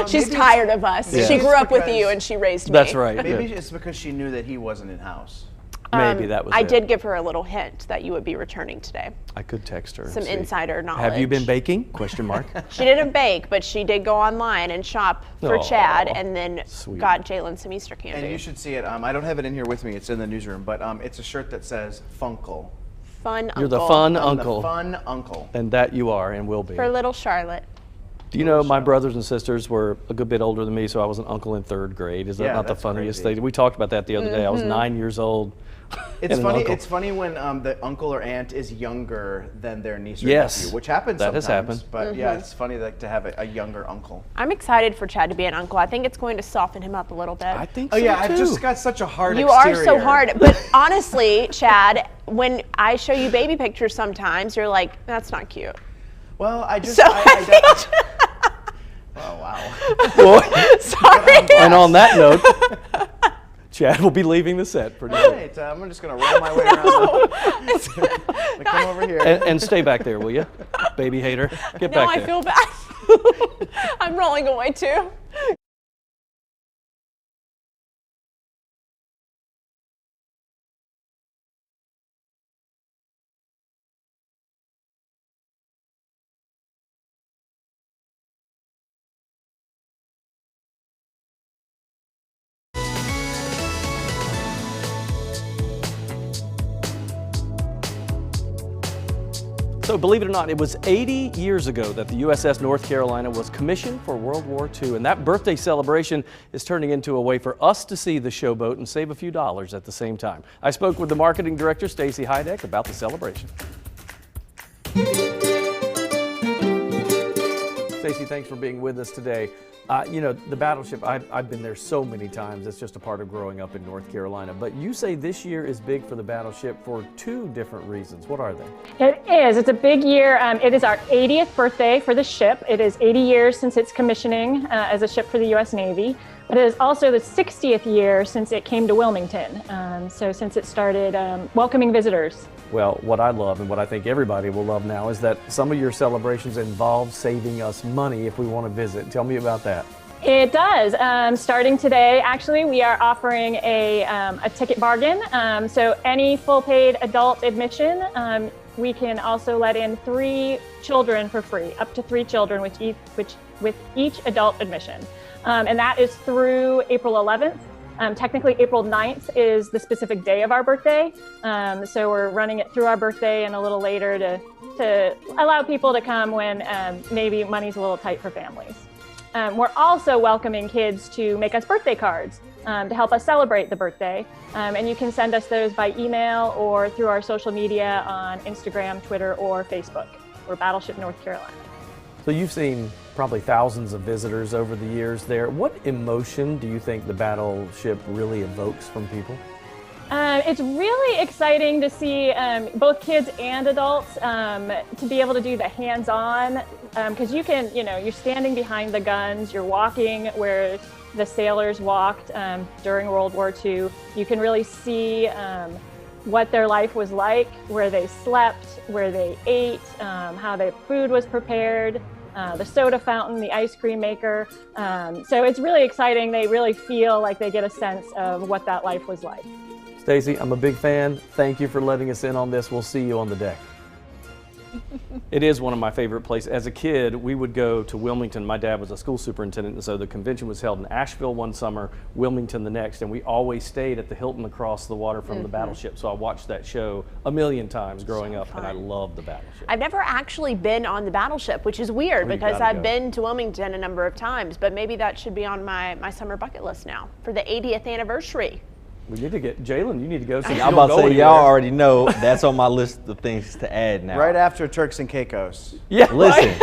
S1: She's tired of us.
S5: Yeah.
S1: She grew up with
S3: Because-
S1: you and she raised me.
S5: That's right.
S3: Maybe
S5: yeah.
S3: it's because she knew that he wasn't in house.
S5: Maybe that was
S1: I
S5: it.
S1: did give her a little hint that you would be returning today.
S5: I could text her. and
S1: Some
S5: see.
S1: insider knowledge.
S5: Have you been baking? Question mark.
S1: She didn't bake, but she did go online and shop for
S5: Aw,
S1: Chad and then
S5: sweet.
S1: got Jalen some Easter candy.
S3: And you should see it. I don't have it in here with me. It's in the newsroom, but it's a shirt that says Funkle.
S1: Fun
S5: You're the
S1: uncle
S5: fun
S3: I'm
S5: uncle.
S3: the fun uncle.
S5: And that you are and will be.
S1: for little Charlotte.
S5: Do you know my brothers and sisters were a good bit older than me, so I was an uncle in 3rd grade. Is that
S3: Yeah,
S5: not the
S3: that's
S5: funniest
S3: crazy.
S5: thing? We talked about that the other day. I was
S1: Mm-hmm.
S5: 9 years old.
S3: It's
S5: and an
S3: funny.
S5: uncle.
S3: It's funny when the uncle or aunt is younger than their niece or
S5: Yes,
S3: nephew, which happens
S5: that has
S3: sometimes.
S5: happened.
S3: But yeah, it's funny to have a younger uncle.
S1: I'm excited for Chad to be an uncle. I think it's going to soften him up a little bit.
S5: I think
S3: Oh
S5: so
S3: yeah,
S5: too.
S3: I've just got such a hard
S1: You
S3: exterior.
S1: are so hard. But honestly, Chad, when I show you baby pictures sometimes, you're like, that's not cute.
S3: Well, I just.
S1: So
S3: Oh wow.
S5: Well,
S1: Sorry.
S5: and on that note, Chad will be leaving the set pretty
S3: All
S5: soon.
S3: right, I'm just gonna roll my way around. Come over here.
S5: And stay back there, will you? Baby hater. Get
S1: Now
S5: back
S1: I
S5: there.
S1: feel bad. I'm rolling away too.
S5: So believe it or not, it was 80 years ago that the USS North Carolina was commissioned for World War II, and that birthday celebration is turning into a way for us to see the showboat and save a few dollars at the same time. I spoke with the marketing director, Stacy Heideck, about the celebration. Stacy, thanks for being with us today. You know, the Battleship, I've been there so many times. It's just a part of growing up in North Carolina. But you say this year is big for the Battleship for two different reasons. What are they?
S14: It is. It's a big year. It is our 80th birthday for the ship. It is 80 years since its commissioning as a ship for the U.S. Navy. But it is also the 60th year since it came to Wilmington. So since it started welcoming visitors.
S5: Well, what I love and what I think everybody will love now is that some of your celebrations involve saving us money if we want to visit. Tell me about that.
S14: It does. Starting today, actually, we are offering a ticket bargain. So any full paid adult admission, we can also let in 3 children for free, up to 3 children with each adult admission. And that is through April 11th. Technically, April 9th is the specific day of our birthday. So we're running it through our birthday and a little later to allow people to come when maybe money's a little tight for families. We're also welcoming kids to make us birthday cards to help us celebrate the birthday. And you can send us those by email or through our social media on Instagram, Twitter, or Facebook. We're Battleship North Carolina.
S5: So you've seen probably thousands of visitors over the years there. What emotion do you think the Battleship really evokes from people?
S14: It's really exciting to see both kids and adults to be able to do the hands-on, because you can, you're standing behind the guns, you're walking where the sailors walked during World War II. You can really see what their life was like, where they slept, where they ate, how their food was prepared, the soda fountain, the ice cream maker. So it's really exciting. They really feel like they get a sense of what that life was like.
S5: Stacy, I'm a big fan. Thank you for letting us in on this. We'll see you on the deck. It is one of my favorite places. As a kid, we would go to Wilmington. My dad was a school superintendent, and so the convention was held in Asheville one summer, Wilmington the next, and we always stayed at the Hilton across the water from the Battleship. So I watched that show a million times growing up, and I love the Battleship.
S1: I've never actually been on the Battleship, which is weird because I've been to Wilmington a number of times, but maybe that should be on my summer bucket list now for the 80th anniversary.
S5: We need to get Jalen. You need to go.
S6: I'm about to say y'all already know that's on my list of things to add now.
S3: Right after Turks and Caicos.
S6: Yeah, listen,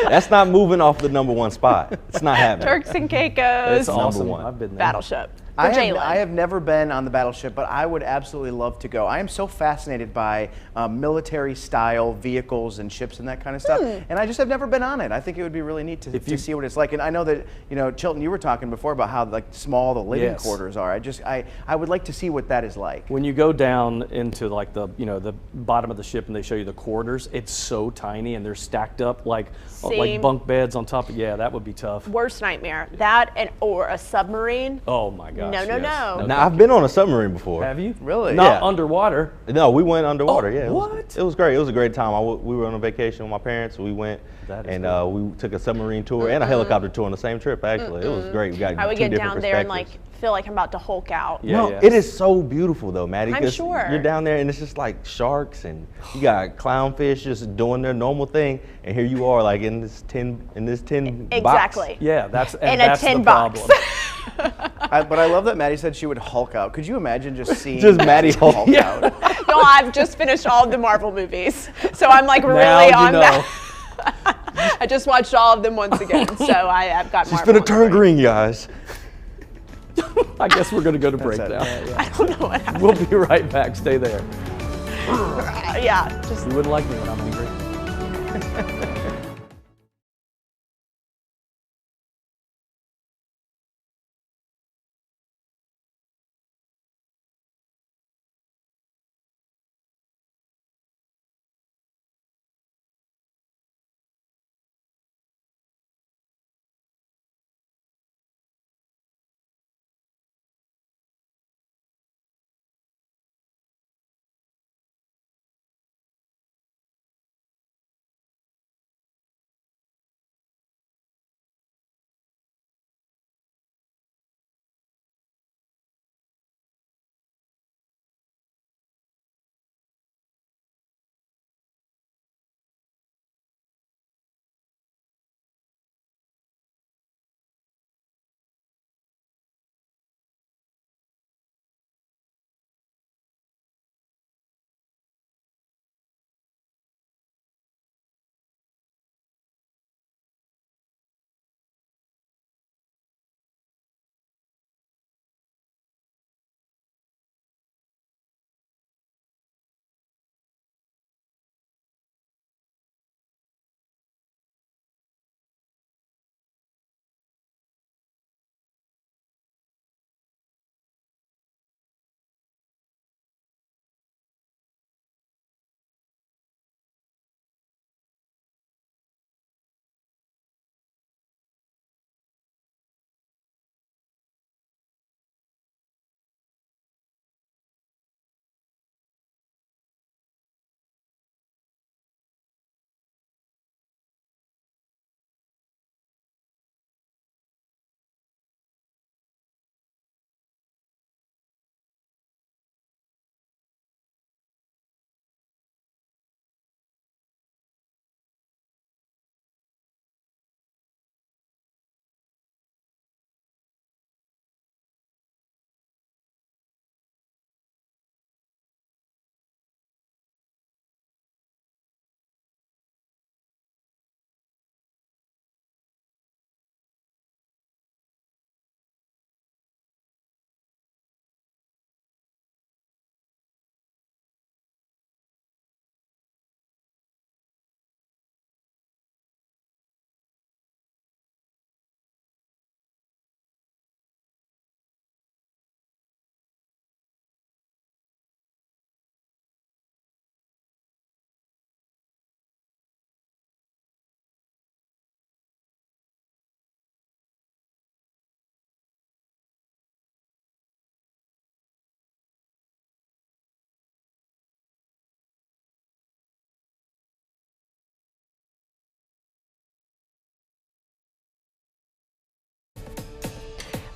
S6: that's not moving off the #1 spot. It's not happening.
S1: Turks and Caicos.
S5: It's awesome.
S6: #1.
S5: I've been there.
S1: Battleship.
S3: I have never been on the Battleship, but I would absolutely love to go. I am so fascinated by military-style vehicles and ships and that kind of stuff, and I just have never been on it. I think it would be really neat to see what it's like. And I know that, Chilton, you were talking before about how small the living quarters are. I would like to see what that is like.
S5: When you go down into the bottom of the ship and they show you the quarters, it's so tiny and they're stacked up like bunk beds on top of. Yeah, that would be tough.
S1: Worst nightmare. That or a submarine.
S5: Oh my God.
S1: No.
S6: Now, I've been on a submarine before.
S5: Have you?
S3: Really?
S5: Not underwater?
S6: No, we went underwater, yeah.
S5: What?
S6: It was great. It was a great time. We were on a vacation with my parents. We went and we took a submarine tour and a helicopter tour on the same trip, actually. It was great. We got
S1: I would
S6: two
S1: get
S6: different
S1: down there and
S6: perspectives.
S1: feel like I'm about to Hulk out.
S5: Yeah,
S6: It is so beautiful though, Maddie.
S1: I'm
S6: 'cause
S1: sure.
S6: You're down there and it's just like sharks and you got clownfish just doing their normal thing, and here you are like in this tin box.
S1: Exactly.
S5: Yeah, that's
S1: a tin
S5: the
S1: box.
S5: problem.
S3: But I love that Maddie said she would Hulk out. Could you imagine just seeing
S6: Maddie Hulk
S3: out?
S1: No, I've just finished all of the Marvel movies, so I'm like really
S5: Now
S1: on that. I just watched all of them once again, so I've got
S6: She's
S1: Marvel.
S6: gonna turn green, guys.
S5: I guess we're going to go to break now.
S1: I don't know what happened.
S5: We'll be right back. Stay there.
S1: Yeah, just.
S5: You wouldn't like me when I'm hungry.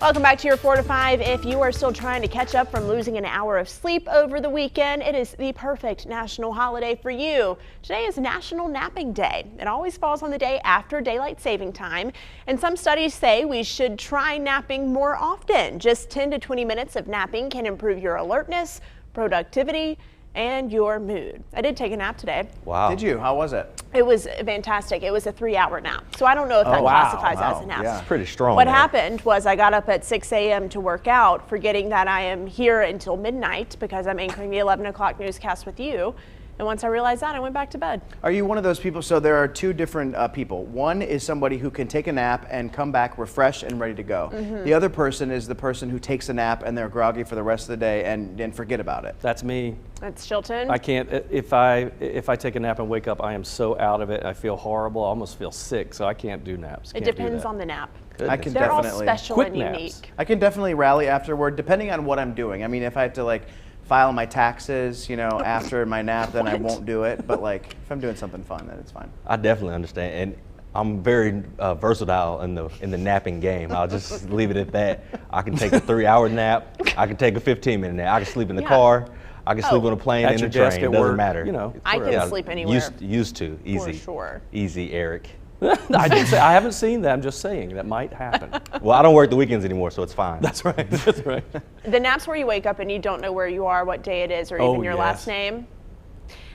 S1: Welcome back to your 4 to 5. If you are still trying to catch up from losing an hour of sleep over the weekend, it is the perfect national holiday for you. Today is National Napping Day. It always falls on the day after daylight saving time, and some studies say we should try napping more often. Just 10 to 20 minutes of napping can improve your alertness, productivity, and your mood. I did take a nap today.
S3: Wow. Did you? How was it?
S1: It was fantastic. It was a 3-hour nap. So I don't know if that classifies as a nap.
S3: Yeah.
S6: It's pretty strong.
S1: What happened was I got up at 6 a.m. to work out, forgetting that I am here until midnight because I'm anchoring the 11 o'clock newscast with you. And once I realized that, I went back to bed.
S3: Are you one of those people? So there are two different people. One is somebody who can take a nap and come back refreshed and ready to go. The other person is the person who takes a nap and they're groggy for the rest of the day and forget about it.
S5: That's me.
S1: That's Chilton.
S5: I can't, if I take a nap and wake up, I am so out of it. I feel horrible. I almost feel sick, so I can't do naps.
S1: It depends on the nap.
S3: I can
S1: They're all
S3: definitely
S1: special
S5: quick
S1: and
S5: naps.
S1: unique.
S3: I can definitely rally afterward, depending on what I'm doing. I mean, if I have to like file my taxes, you know, after my nap, then I won't do it. But like, if I'm doing something fun, then it's fine.
S6: I definitely understand, and I'm very versatile in the napping game. I'll just leave it at that. I can take a 3-hour nap. I can take a 15-minute nap. I can sleep in the car. I can sleep on a plane
S5: At
S6: and
S5: your
S6: a train.
S5: desk
S6: It
S5: at
S6: doesn't
S5: work,
S6: matter.
S5: you know.
S1: I can sleep anywhere.
S6: Used to. Easy.
S1: For sure.
S6: Easy, Eric.
S5: I didn't say, I haven't seen that. I'm just saying that might happen.
S6: Well, I don't work the weekends anymore, so it's fine.
S5: That's right. That's right.
S1: The naps where you wake up and you don't know where you are, what day it is, or even your last name.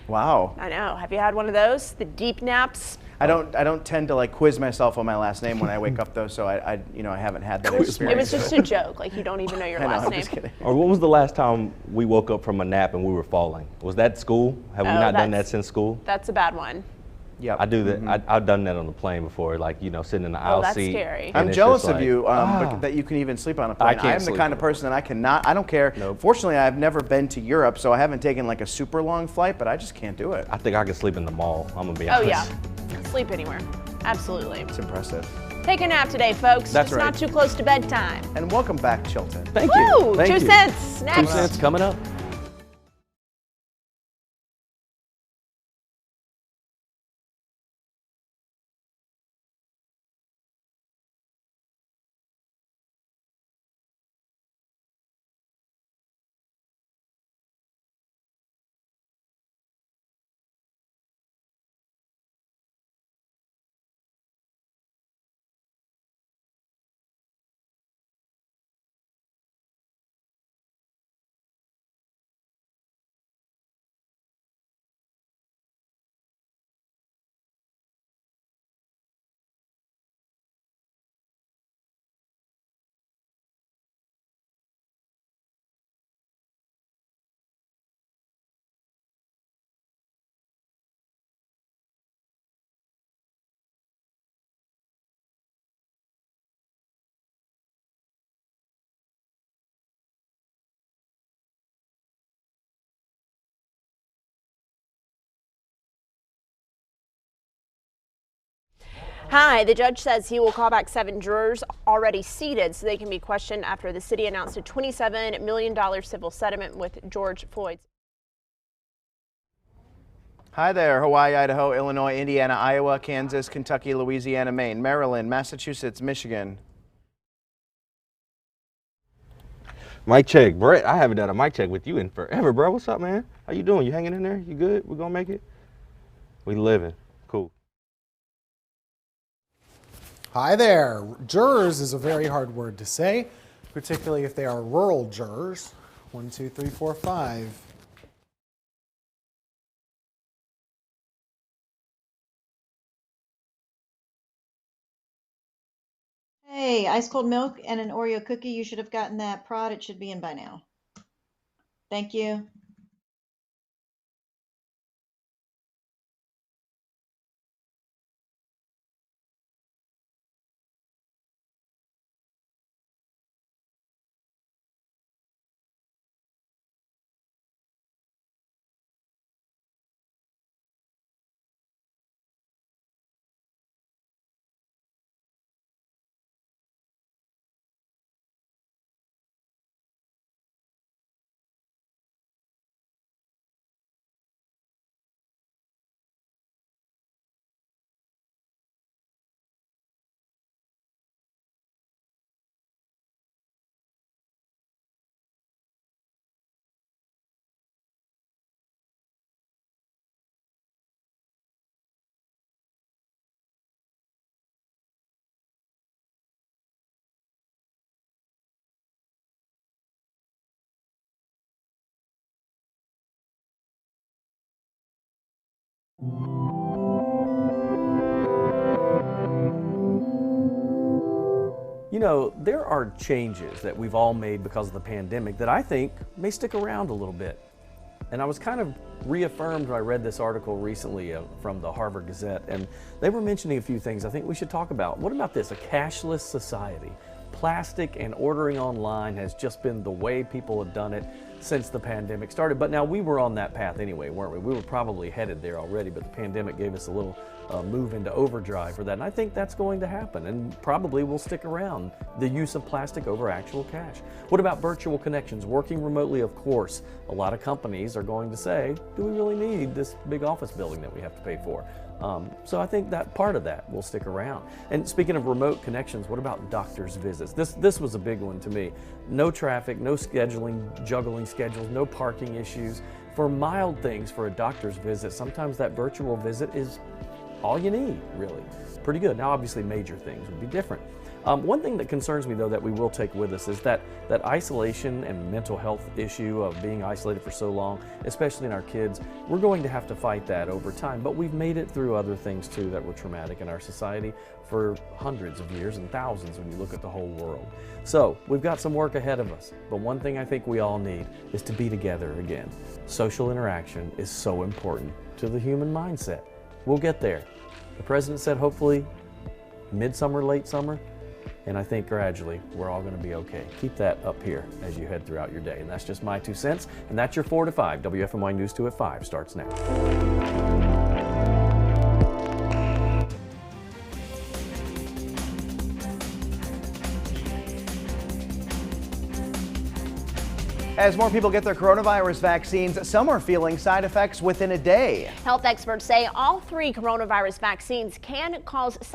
S3: Wow.
S1: I know. Have you had one of those? The deep naps?
S3: I don't tend to like quiz myself on my last name when I wake up though, so I haven't had that experience.
S1: It was just a joke. Like you don't even know your last
S3: I'm
S1: name.
S3: just kidding.
S6: Or when was the last time we woke up from a nap and we were falling? Was that school? Have we not done that since school?
S1: That's a bad one.
S3: Yeah,
S6: I do that. I've done that on the plane before, like, you know, sitting in the aisle
S1: that's
S6: seat.
S1: scary.
S3: I'm
S6: it's
S3: jealous
S6: just
S3: of
S6: like,
S3: you that you can even sleep on a plane.
S5: I can't
S3: I am the
S5: sleep
S3: kind of person that I cannot. I don't care.
S5: Nope.
S3: Fortunately, I've never been to Europe, so I haven't taken like a super long flight, but I just can't do it.
S6: I think I could sleep in the mall. I'm gonna be
S1: Oh
S6: honest.
S1: yeah. Sleep anywhere. Absolutely.
S3: It's impressive.
S1: Take a nap today, folks.
S5: That's
S1: It's
S5: right.
S1: not too close to bedtime.
S3: And welcome back, Chilton.
S5: Thank
S1: Woo!
S5: you. Thank
S1: 2
S5: you.
S1: cents.
S5: 2
S1: Next.
S5: cents coming up.
S1: Hi, the judge says he will call back 7 jurors already seated so they can be questioned after the city announced a $27 million civil settlement with George Floyd's.
S3: Hi there, Hawaii, Idaho, Illinois, Indiana, Iowa, Kansas, Kentucky, Louisiana, Maine, Maryland, Massachusetts, Michigan.
S6: Mic check, Brett. I haven't done a mic check with you in forever, bro. What's up, man? How you doing? You hanging in there? You good? We gonna make it? We living. Cool.
S15: Hi there. Jurors is a very hard word to say, particularly if they are rural jurors. 1, 2, 3, 4, 5.
S8: Hey, ice cold milk and an Oreo cookie. You should have gotten that prod. It should be in by now. Thank you.
S5: You know, there are changes that we've all made because of the pandemic that I think may stick around a little bit. And I was kind of reaffirmed when I read this article recently from the Harvard Gazette, and they were mentioning a few things I think we should talk about. What about this, a cashless society? Plastic and ordering online has just been the way people have done it since the pandemic started. But now we were on that path anyway, weren't we? We were probably headed there already, but the pandemic gave us a little move into overdrive for that. And I think that's going to happen and probably will stick around, the use of plastic over actual cash. What about virtual connections? Working remotely, of course. A lot of companies are going to say, do we really need this big office building that we have to pay for? So I think that part of that will stick around. And speaking of remote connections, what about doctor's visits? This was a big one to me. No traffic, no scheduling, juggling schedules, no parking issues. For mild things for a doctor's visit, sometimes that virtual visit is all you need, really. Pretty good. Now, obviously, major things would be different. One thing that concerns me, though, that we will take with us is that isolation and mental health issue of being isolated for so long, especially in our kids. We're going to have to fight that over time, but we've made it through other things, too, that were traumatic in our society for hundreds of years and thousands when you look at the whole world. So we've got some work ahead of us, but one thing I think we all need is to be together again. Social interaction is so important to the human mindset. We'll get there. The president said hopefully midsummer, late summer, and I think gradually we're all going to be okay. Keep that up here as you head throughout your day. And that's just my 2 cents, and that's your 4 to 5. WFMY News 2 at 5 starts now.
S3: As more people get their coronavirus vaccines, some are feeling side effects within a day.
S1: Health experts say all 3 coronavirus vaccines can cause side